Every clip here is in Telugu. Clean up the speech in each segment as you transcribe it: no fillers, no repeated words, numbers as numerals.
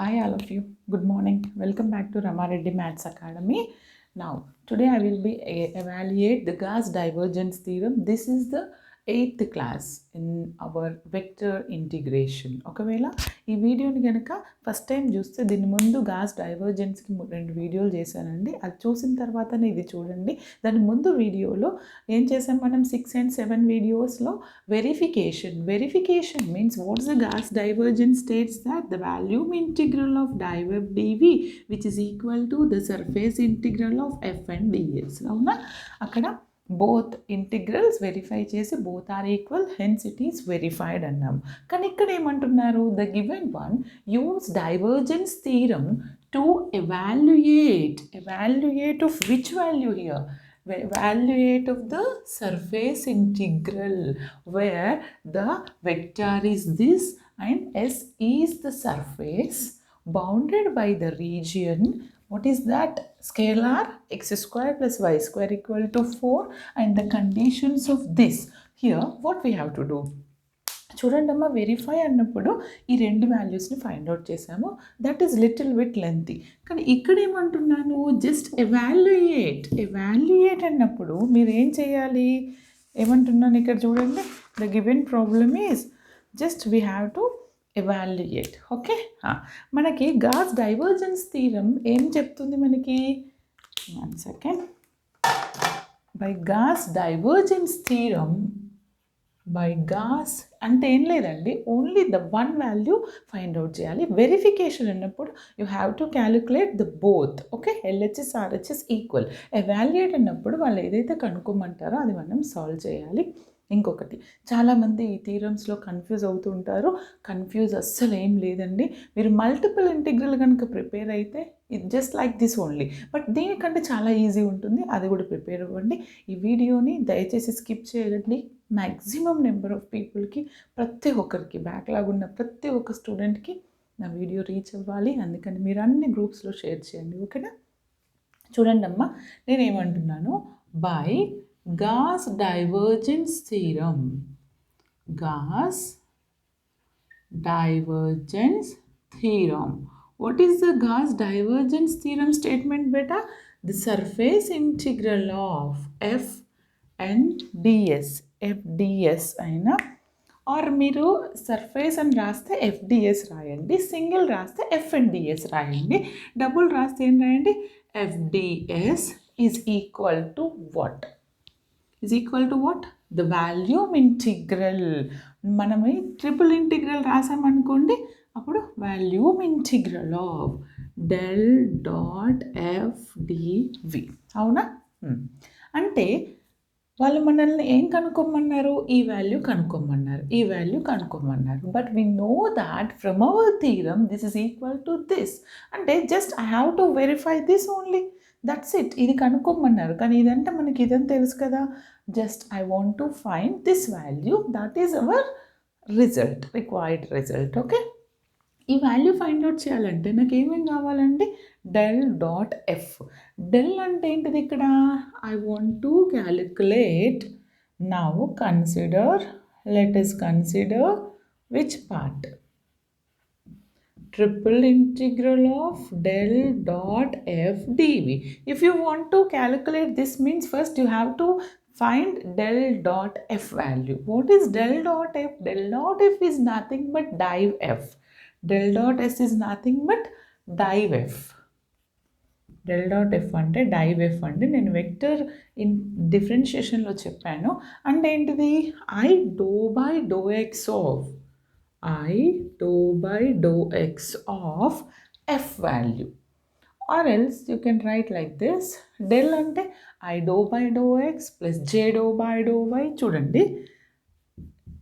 Hi all of you. Good morning. Welcome back to Ramareddy Maths Academy. Now, today I will be evaluate the Gauss divergence theorem. This is the 8th class in our vector integration. ఒకవేళ ఈ వీడియోని కనుక ఫస్ట్ టైం చూస్తే దీని ముందు గాస్ డైవర్జెన్స్కి 2 వీడియోలు చేశానండి. అది చూసిన తర్వాతనే ఇది చూడండి. దాని ముందు వీడియోలో ఏం చేసాం మనం 6 and 7 వీడియోస్లో verification means what's the Gauss divergence states that the volume integral of div dv which is equal to the surface integral of f and ds. అవునా, అక్కడ బోత్ ఇంటిగ్రల్స్ వెరిఫై చేసి both are equal, hence it is verified అన్నాం. కానీ ఇక్కడ ఏమంటున్నారు, the given one uses divergence theorem to evaluate of which value here, evaluate of the surface integral where the vector is this and S is the surface bounded by the region. What is that? Scalar x square plus y square equal to 4 and the conditions of this. Here what we have to do, చూడండి అమ్మ, వెరిఫై అన్నప్పుడు ఈ 2 వాల్యూస్ని ఫైండ్ అవుట్ చేసాము. That is little bit lengthy. కానీ ఇక్కడ ఏమంటున్నాను, జస్ట్ ఎవాల్యుయేట్ అన్నప్పుడు మీరు ఏం చేయాలి, ఏమంటున్నాను ఇక్కడ చూడండి, the given problem is just we have to evaluate. Okay, మనకి గాస్ డైవర్జెన్స్ థీరం ఏం చెప్తుంది మనకి, 1 second. By Gauss divergence theorem, by Gauss అంటే ఏం లేదండి, only the one value find out చేయాలి. వెరిఫికేషన్ అన్నప్పుడు you have to calculate the both. Okay, LHS RHS equal. Evaluate అన్నప్పుడు వాళ్ళు ఏదైతే కనుక్కోమంటారో అది మనం సాల్వ్ చేయాలి. ఇంకొకటి, చాలామంది ఈ థీరమ్స్లో కన్ఫ్యూజ్ అవుతుంటారు. కన్ఫ్యూజ్ అస్సలు ఏం లేదండి. మీరు మల్టిపుల్ ఇంటిగ్రల్ కనుక ప్రిపేర్ అయితే ఇది just like this only, but దీనికంటే చాలా ఈజీ ఉంటుంది. అది కూడా ప్రిపేర్ అవ్వండి. ఈ వీడియోని దయచేసి స్కిప్ చేయండి. మ్యాక్సిమం నెంబర్ ఆఫ్ పీపుల్కి, ప్రతి ఒక్కరికి, బ్యాక్లాగ్ ఉన్న ప్రతి ఒక్క స్టూడెంట్కి నా వీడియో రీచ్ అవ్వాలి. అందుకని మీరు అన్ని గ్రూప్స్లో షేర్ చేయండి. ఓకేనా, చూడండి అమ్మ, నేనేమంటున్నాను, by Gauss divergence theorem. Gauss divergence theorem. What is the Gauss divergence theorem statement beta? The surface integral of f and ds. fds అయినా ఆర్ మీరు సర్ఫేస్ అని రాస్తే fds రాయండి, సింగిల్ రాస్తే f and ds రాయండి, డబుల్ రాస్తే ఏం రాయండి, fds is equal to what? is equal to what? The volume integral. మనం ట్రిపుల్ ఇంటిగ్రల్ రాసామనుకోండి, అప్పుడు volume integral of del dot F dv. అవునా, అంటే వాళ్ళు మనల్ని ఏం కనుక్కోమన్నారు, ఈ వాల్యూ కనుక్కోమన్నారు. But we know that from our theorem this is equal to this. అంటే just I have to verify this only, that's it. ఇది కనుక్కోమన్నారు, కానీ ఇదంటే మనకి ఇదని తెలుసు కదా. Just I want to find this value, that is our result, required result. Okay, ఈ వాల్యూ ఫైండ్ అవుట్ చేయాలంటే నాకు ఏమేమి కావాలండి, డెల్ డాట్ ఎఫ్. డెల్ అంటే ఏంటిది ఇక్కడ, I want to calculate. Now consider, let us consider which part, triple integral of del dot f dv. If you want to calculate this, means first you have to find del dot f value. What is del dot f? Del dot f is nothing but div f. Del dot s is nothing but div f. Del dot f అంటే div f అంటే నేను వెక్టర్ ఇన్ డిఫరెన్షియేషన్లో చెప్పాను. అంటే ఏంటిది, I dou by dou x of I dou by dou x of f value, or else you can write like this. Del అంటే I dou by dou x plus j dou by dou y, చూడండి,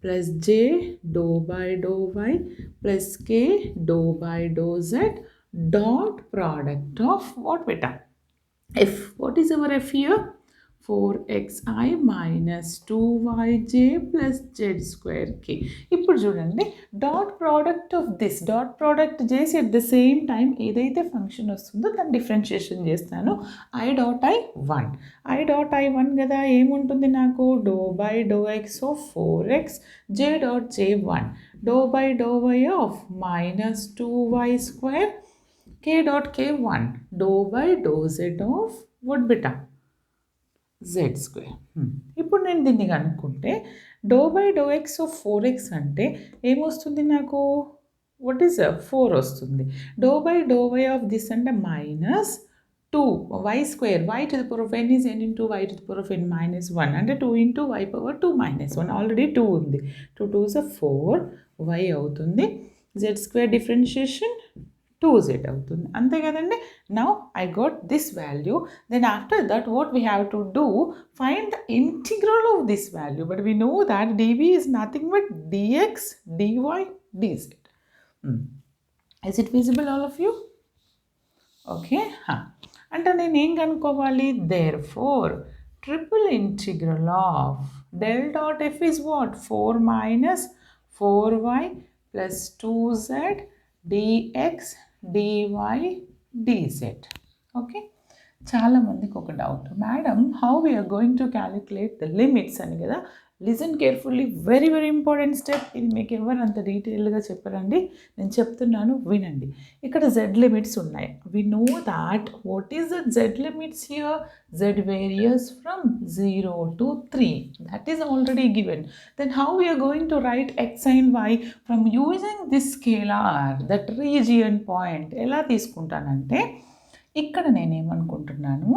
plus j dou by dou y plus k dou by dou z dot product of what beta, f. What is our f here? 4xi minus 2yj plus z square k. ఇప్పుడు చూడండి dot product of this dot product చేసి ఎట్ ద సేమ్ టైం ఏదైతే ఫంక్షన్ వస్తుందో దాన్ని డిఫరెన్షియేషన్ చేస్తాను. i డాట్ i 1 కదా, ఏముంటుంది నాకు do by do X of 4x j dot j 1 do by do y of minus 2y square k dot k 1 do by do z of what beta z square. ఇప్పుడు నేను దీన్ని కనుక్కుంటే do by do X of 4x అంటే ఏమొస్తుంది నాకు, వాట్ ఈస్ 4 వస్తుంది. Do by do Y of this అంటే minus 2y square, y to the power of n is n into y to the power of n minus 1 అంటే 2 into y power 2 minus 1, already 2 ఉంది. 2 2 is 4y అవుతుంది. z స్క్వేర్ డిఫరెన్షియేషన్ 2z అవుతుంది, అంతే కదండి. Now I got this value. Then after that what we have to do, find the integral of this value. But we know that dv is nothing but dx dy dz. Is it visible all of you? Okay. అంటే నేను ఏం కనుక్కోవాలి, therefore triple integral of del dot f is what, 4 minus 4y plus 2z dx dy dz. Okay, చాలా మందికి ఒక doubt, madam how we are going to calculate the limits అని కదా. Listen carefully, very very important step. ఇది మీకు ఎవరు అంత డీటెయిల్గా చెప్పరండి, నేను చెప్తున్నాను వినండి. ఇక్కడ జెడ్ లిమిట్స్ ఉన్నాయి. We know that what is the Z limits here, Z varies from 0 to 3, that is already given. Then how we are going to write x and y from using this scalar, that region point? ఎలా తీసుకుంటానంటే ఇక్కడ నేనేమనుకుంటున్నాను,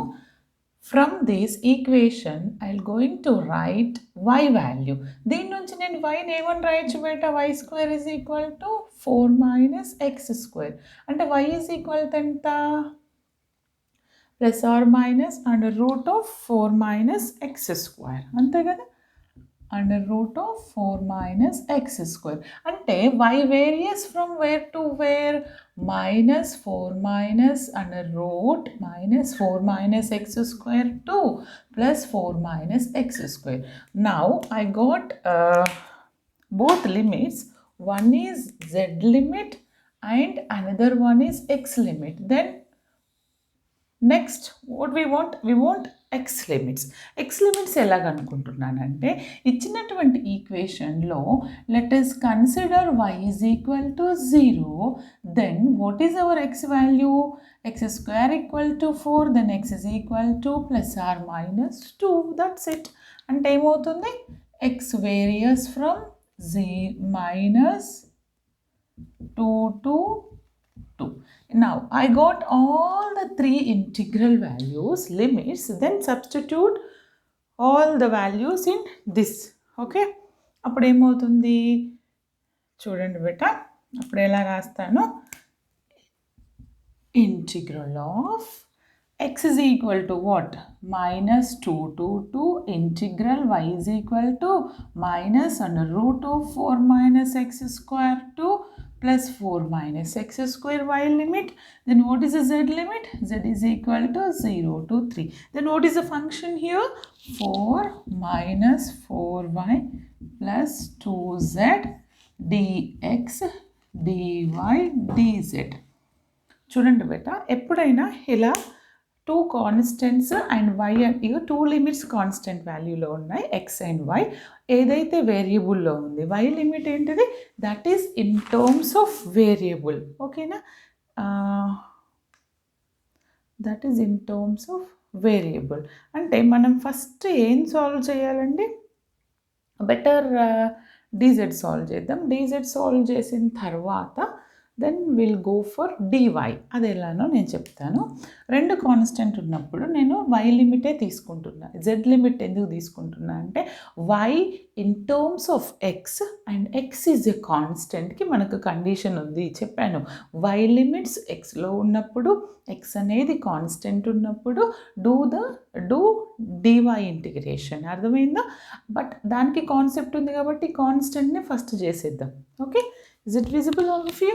from this equation I going to write y value. దీని నుంచి నేను వైని ఏమని రాయొచ్చు బేటా, y స్క్వేర్ is equal to 4 minus X square. అంటే y ఈజ్ ఈక్వల్ టు ఎంత, plus or minus under root of 4 minus X square, అంతే కదా, under root of 4 minus X square. అంటే y varies from where to where, minus 4 minus under root minus 4 minus x square 2 plus 4 minus x square. Now I got both limits. One is z limit and another one is x limit. Then next what we want x limits. x limits ఎలా కనుక్కుంటున్నానంటే ఇచ్చినటువంటి ఈక్వేషన్లో let us consider y is equal to 0, then what is our x value, x square equal to 4, then x is equal to plus or minus 2, that's it. అంటే ఏమవుతుంది, x varies from minus 2 to 2. Now I got all the three integral values, limits, then substitute all the values in this. Okay, అప్పుడు ఏమవుతుంది చూడండి బేటా, అప్పుడు ఎలా రాస్తాను, integral of x is equal to what, minus 2 to 2 integral y is equal to minus under root of 4 minus x square 2 plus 4 minus x square y limit. Then what is the z limit, z is equal to 0 to 3. Then what is the function here, 4 minus 4y plus 2z dx dy dz. చూడండి బేటా, ఎప్పుడైనా ఇలా టూ కాన్స్టెంట్స్ అండ్ y ఇక టూ లిమిట్స్ కాన్స్టెంట్ వాల్యూలో ఉన్నాయి, x అండ్ y. ఏదైతే వేరియబుల్లో ఉంది y లిమిట్ ఏంటిది, that is in terms of variable. ఓకేనా, that is in terms of variable. అంటే మనం ఫస్ట్ ఏం సాల్వ్ చేయాలండి, బెటర్ dz సాల్వ్ చేద్దాం. dz సాల్వ్ చేసిన తర్వాత then will go for dy. అది ఎలానో నేను చెప్తాను. రెండు కాన్స్టెంట్ ఉన్నప్పుడు నేను y లిమిటే తీసుకుంటున్నా. z లిమిట్ ఎందుకు తీసుకుంటున్నా అంటే y in terms of x and x is a కాన్స్టెంట్కి మనకు కండిషన్ ఉంది చెప్పాను. y లిమిట్స్ xలో ఉన్నప్పుడు x అనేది కాన్స్టెంట్ ఉన్నప్పుడు డూ dy ఇంటిగ్రేషన్, అర్థమైందా? బట్ దానికి కాన్సెప్ట్ ఉంది కాబట్టి కాన్స్టెంట్ని ఫస్ట్ చేసేద్దాం. Okay, is it visible all of you?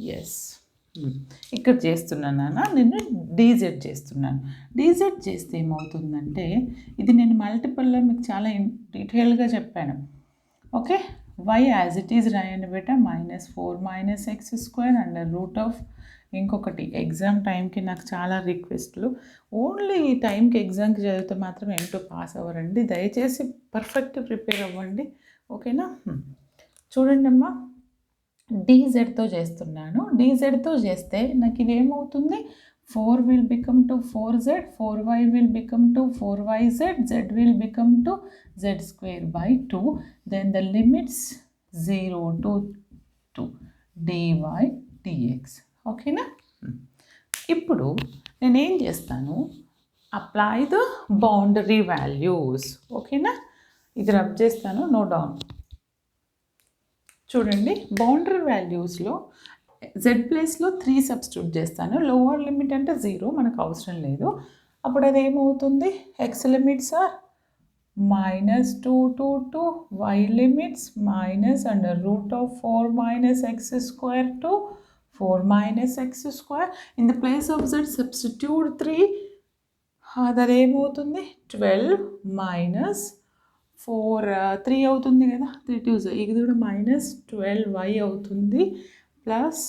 Yes. ఇక్కడ చేస్తున్నాను నాన్న, నేను డీజెడ్ చేస్తున్నాను. డీజెడ్ చేస్తే ఏమవుతుందంటే, ఇది నేను మల్టిపుల్లో మీకు చాలా డీటెయిల్గా చెప్పాను. Okay, y as it is రాయండి బేట, -4 - x² అండర్ రూట్ ఆఫ్, ఇంకొకటి ఎగ్జామ్ టైంకి నాకు చాలా రిక్వెస్ట్లు, ఓన్లీ ఈ టైంకి ఎగ్జామ్కి చదివితే మాత్రం M2 పాస్ అవ్వరండి, దయచేసి పర్ఫెక్ట్ ప్రిపేర్ అవ్వండి. ఓకేనా, చూడండి అమ్మా, డీజెడ్తో చేస్తున్నాను. డీజెడ్తో చేస్తే నాకు ఇదేమవుతుంది, 4 will become to 4z, 4y will become to 4yz, z will become to z² by 2, then the limits 0 to 2 dy dx. ఓకేనా, ఇప్పుడు నేనేం చేస్తాను, అప్లై ద బౌండరీ వాల్యూస్. ఓకేనా, ఇది రబ్ చేస్తాను, నో డౌన్. చూడండి, బౌండరీ వాల్యూస్లో z ప్లేస్లో 3 సబ్స్టిట్యూట్ చేస్తాను. లోవర్ లిమిట్ అంటే 0, మనకు అవసరం లేదు. అప్పుడు అది ఏమవుతుంది, x limits are -2 to 2, y limits -√4 - x² to 4 - x². In the place of z substitute 3, అది ఏమవుతుంది, 12 - 4 3 అవుతుంది కదా, 3 2 ఇది కూడా -12y అవుతుంది, ప్లస్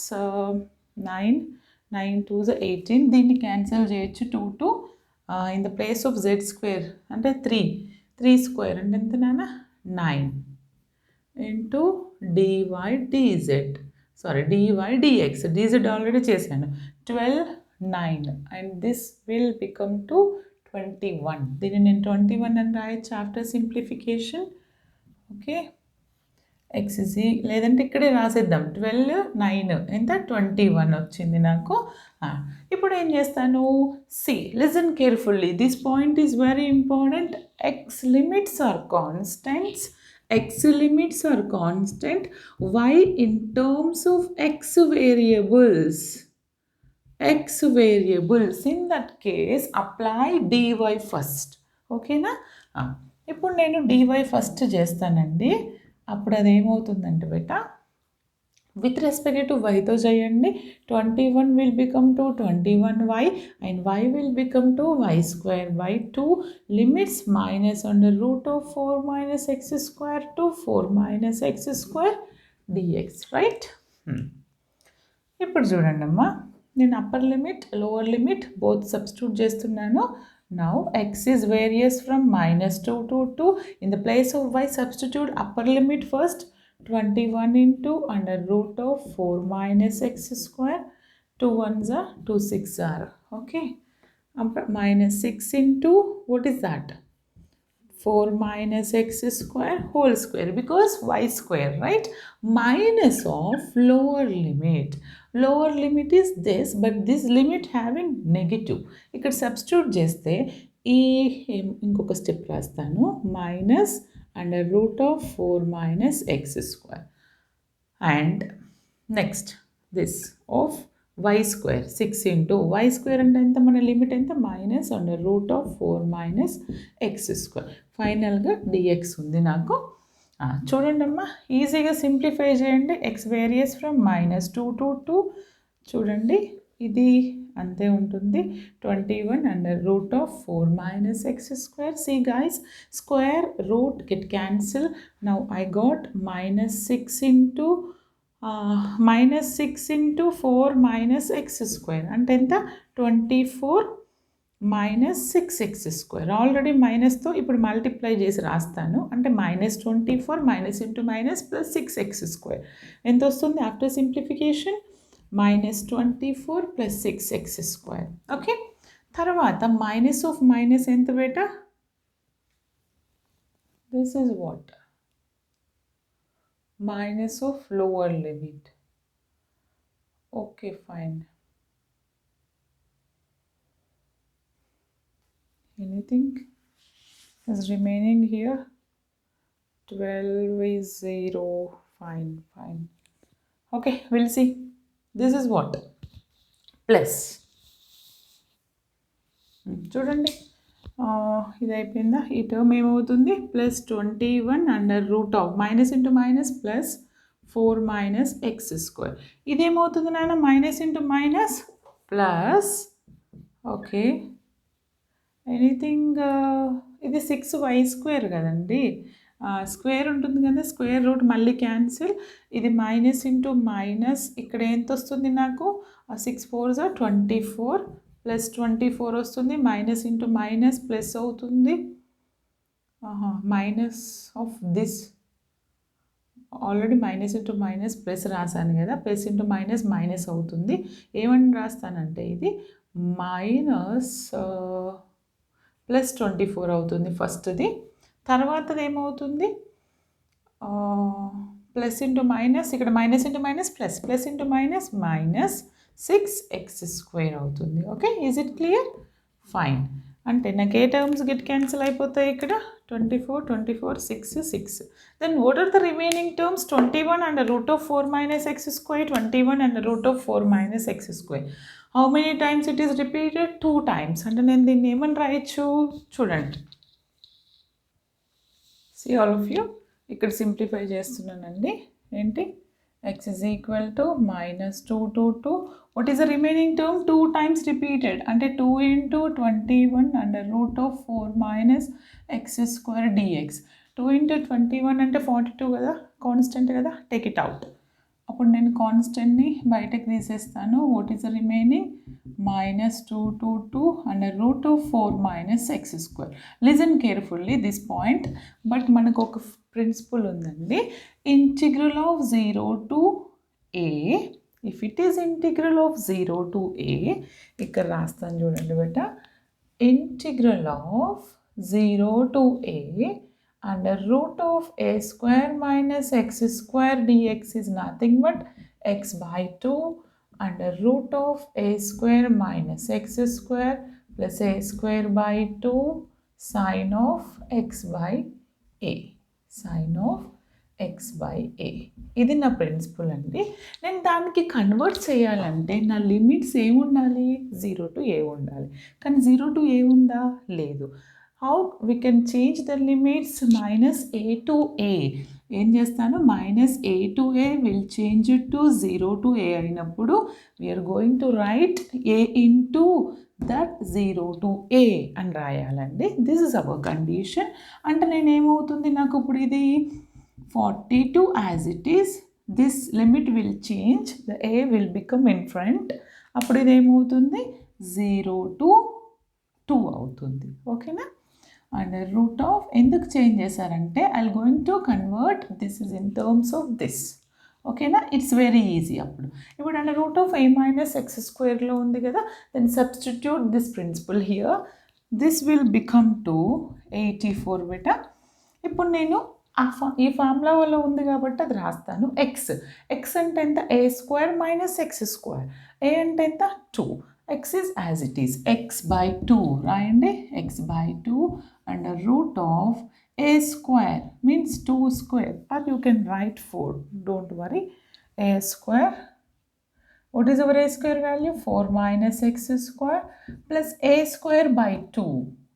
9 9 2 18, దీన్ని క్యాన్సిల్ చేయొచ్చు, 2 2 in the place of z² అంటే 3² అంటే ఎంత నాన్న, 9 into dy dz, sorry dy dx, dz already చేశాను, 12 9 and this will become to 21. దీన్ని నేను 21 అని రాయొచ్చు ఆఫ్టర్ సింప్లిఫికేషన్. ఓకే, ఎక్స్జీ లేదంటే ఇక్కడే రాసేద్దాం, 12 9 ఎంత 21 వచ్చింది నాకు. ఇప్పుడు ఏం చేస్తాను, see listen carefully, this point is very important. X limits are constants, x limits are constant, y in terms of x variables. In that case apply dy first. ఓకేనా, ఇప్పుడు నేను dy ఫస్ట్ చేస్తానండి. అప్పుడు అది ఏమవుతుందంటే బేట, విత్ రెస్పెక్ట్ టు వైతో చేయండి, 21 will become to 21y and y will become to y² by 2, limits -√4 - x² to 4 - x² dx, right. ఇప్పుడు చూడండి అమ్మా, నేను upper limit lower limit both substitute చేస్తున్నాను. Now x is various from -2 to 2. In the place of y substitute upper limit first, 21 into √4 - x², 2 1s are 2 6 are, okay, -6 into what is that, 4 - x² whole square, because y², right, minus of lower limit. Lower limit is this, but this limit having negative. ఇక్కడ సబ్స్టిట్యూట్ చేస్తే ఈ ఇంకొక స్టెప్ రాస్తాను, -√4 - x² and next this of y² 6 into y² అంటే ఎంత, మన లిమిట్ ఎంత, -√4 - x². ఫైనల్గా dx ఉంది నాకు. చూడండి అమ్మా, ఈజీగా సింప్లిఫై చేయండి. ఎక్స్ వేరియస్ ఫ్రమ్ -2 to 2, చూడండి ఇది అంతే ఉంటుంది, 21 √4 - x². See guys, square root get cancel. Now I got -6 into 4 - x² అంటే ఎంత, 24 - 6x². ఆల్రెడీ మైనస్తో ఇప్పుడు మల్టిప్లై చేసి రాస్తాను, అంటే -24 - + 6x². ఎంత వస్తుంది ఆఫ్టర్ సింప్లిఫికేషన్, -24 + 6x². ఓకే, తర్వాత మైనస్ ఆఫ్ మైనస్ ఎంత బేట, this is what, minus of lower limit. Okay, fine. Anything is remaining here, 12 is 0, fine. Okay, we'll see. This is what, plus. చూడండి, ఇది అయిపోయిందా, ఈ టర్మ్ ఏమవుతుంది, +21 √, minus into minus plus 4 minus x square. ఇదేమవుతుంది నాన్న minus into minus plus okay anything ఇది 6y స్క్వేర్ కదండి స్క్వేర్ ఉంటుంది కదా స్క్వేర్ రూట్ మళ్ళీ క్యాన్సిల్ ఇది మైనస్ ఇంటూ మైనస్ ఇక్కడ ఎంత వస్తుంది నాకు 6 4 24 ప్లస్ 24 వస్తుంది మైనస్ ఇంటూ మైనస్ ప్లస్ అవుతుంది minus of this already minus into minus plus రాశాను కదా ప్లస్ ఇంటూ మైనస్ మైనస్ అవుతుంది ఏమని రాస్తానంటే ఇది మైనస్ ప్లస్ 24 అవుతుంది ఫస్ట్ది తర్వాతది ఏమవుతుంది ప్లస్ ఇంటూ మైనస్ ఇక్కడ minus into minus plus plus into minus minus 6x square అవుతుంది okay is it clear fine అంటే నాకు ఏ టర్మ్స్ గెట్ క్యాన్సిల్ అయిపోతాయి ఇక్కడ 24 24 6 6 then what are the remaining terms 21 and root of 4 minus X square 21 and root of 4 minus X square how many times it is repeated 2 times అంటే నేను దీన్ని ఏమని రాయొచ్చు చూడండి See all of you ఇక్కడ సింప్లిఫై చేస్తున్నానండి ఏంటి x is equal to minus 2 to 2 what is the remaining term 2 times repeated అంటే 2 into 21 under root of 4 minus x square dx 2 into 21 అంటే 42 కదా కాన్స్టెంట్ కదా టేక్ ఇట్ అవుట్ అప్పుడు నేను కాన్స్టెంట్ని బయటకు తీసేస్తాను what is the remaining minus 2 to 2 under root of 4 minus x square listen carefully this point but మనకు ఒక ప్రిన్సిపల్ ఉందండి integral of 0 to a if it is integral of 0 to a ఇక్కడ రాస్తాను చూడండి బేట integral of 0 to a under root of a square minus x square dx is nothing but x by 2 under root of a square minus x square plus a square by 2 sin of x by a sin of x by a ఇది నా ప్రిన్సిపల్ అండి నేను దానికి కన్వర్ట్ చేయాలంటే నా లిమిట్స్ ఏముండాలి 0 to a ఉండాలి కానీ 0 to a ఉందా లేదు how we can change the limits minus a to a ఏం చేస్తాను minus a to a will change it to 0 to a అయినప్పుడు we are going to write a into that 0 to a అని రాయాలండి this is our condition అంటే నేను ఏమవుతుంది నాకు ఇప్పుడు ఇది 42 as it is this limit will change the a will become in front అప్పుడు ఇది ఏమవుతుంది 0 to 2 అవుతుంది ఓకేనా under root of ఎందుకు చేంజ్ చేశారంటే I going to convert this is in terms of this ఓకేనా ఇట్స్ వెరీ ఈజీ అప్పుడు ఇప్పుడు under root of a minus X స్క్వేర్లో ఉంది కదా then substitute this principal here this will become to 84 బేటా ఇప్పుడు నేను ఈ ఫార్ములా వల్ల ఉంది కాబట్టి అది రాస్తాను ఎక్స్ అంటే ఎంత a square minus X square a అంటే ఎంత 2 x is as it is x by 2 రాయండి x by 2 under root of a square means 2 square or you can write 4 don't worry a square what is our a square value 4 minus x square plus a square by 2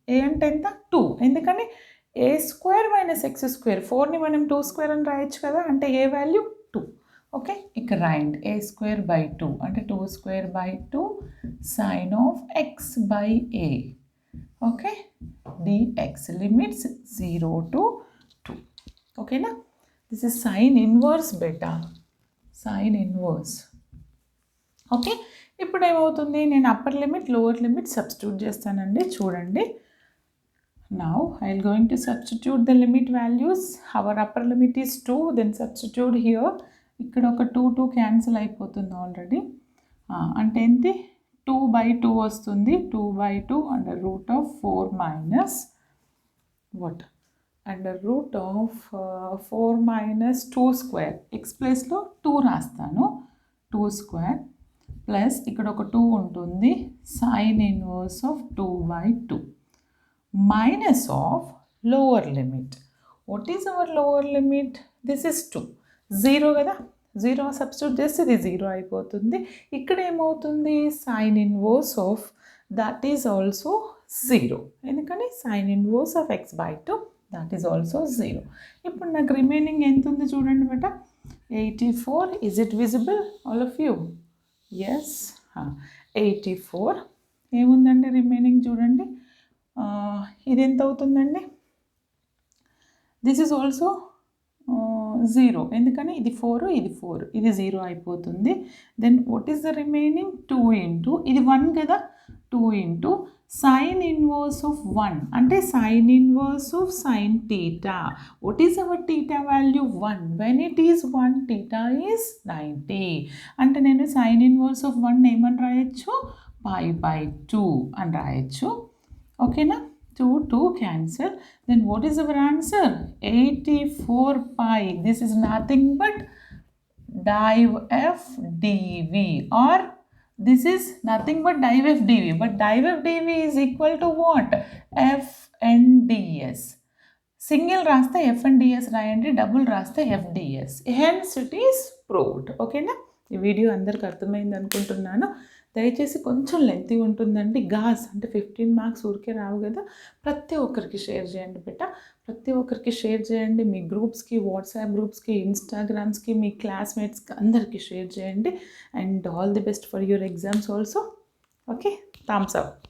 a అంటే ఎంత 2 ఎందుకని a square minus x square 4 ని మనం 2 square అని రాయొచ్చు కదా అంటే a వాల్యూ 2 ఓకే ఇక్కడ రాయండి a square by 2 అంటే 2 square by 2 sin of x by a okay dx limits 0 to 2 ఓకేనా this is sine inverse beta sine inverse okay ఇప్పుడు ఏమవుతుంది నేను upper limit lower limit substitute చేస్తానండి చూడండి now I am going to substitute the limit values our upper limit is 2 then substitute here ఇక్కడ ఒక 2 క్యాన్సిల్ అయిపోతుంది ఆల్రెడీ అంటే ఏంటి 2/2 వస్తుంది 2/2 under root of 4 minus what under root of 4 minus 2 square X ప్లేస్లో 2 రాస్తాను 2 స్క్వేర్ ప్లస్ ఇక్కడ ఒక 2 ఉంటుంది sine inverse of 2/2 minus of lower limit what is our lower limit this is 2 0 కదా 0 సబ్స్టిట్యూట్ చేస్తే ఇది 0 అయిపోతుంది ఇక్కడ ఏమవుతుంది sine inverse of that is also 0 ఎందుకని sine inverse of x by 2 that is also 0 ఇప్పుడు నాకు రిమైనింగ్ ఎంత ఉంది చూడండి బేట 84. Is it visible, all of you? Yes. 84 ఏముందండి రిమైనింగ్ చూడండి. ఇది ఎంత అవుతుందండి? దిస్ ఈజ్ ఆల్సో 0 ఎందుకని ఇది 4 ఇది 4 ఇది 0 అయిపోతుంది. Then what is the remaining 2 into ఇది 1 కదా 2 ఇంటూ సైన్ ఇన్వర్స్ ఆఫ్ 1 అంటే sine inverse of sine theta. What is our theta value 1. When it is 1 theta is 90 అంటే నేను సైన్ ఇన్వర్స్ ఆఫ్ 1 ఏమని రాయొచ్చు π/2 అని రాయొచ్చు. ఓకేనా? 2 cancel. Then what is our answer? 84 pi. This is nothing but div f dv, or this is nothing but div f dv. But div f dv is equal to what? F and ds. Single రాస్తే ఎఫ్ అండ్ డిఎస్ రాయండి, డబుల్ రాస్తే FDS. Hence it is proved. ఓకేనా? ఈ వీడియో అందరికి అర్థమైంది అనుకుంటున్నాను. దయచేసి కొంచెం లెంతీ ఉంటుందండి. గాస్ అంటే 15 మార్క్స్ ఊరికే రావు కదా. ప్రతి ఒక్కరికి షేర్ చేయండి బెట, ప్రతి ఒక్కరికి షేర్ చేయండి. మీ గ్రూప్స్కి, వాట్సాప్ గ్రూప్స్కి, ఇన్స్టాగ్రామ్స్కి, మీ క్లాస్మేట్స్కి అందరికీ షేర్ చేయండి. And all the best for your exams also. Okay, thumbs up.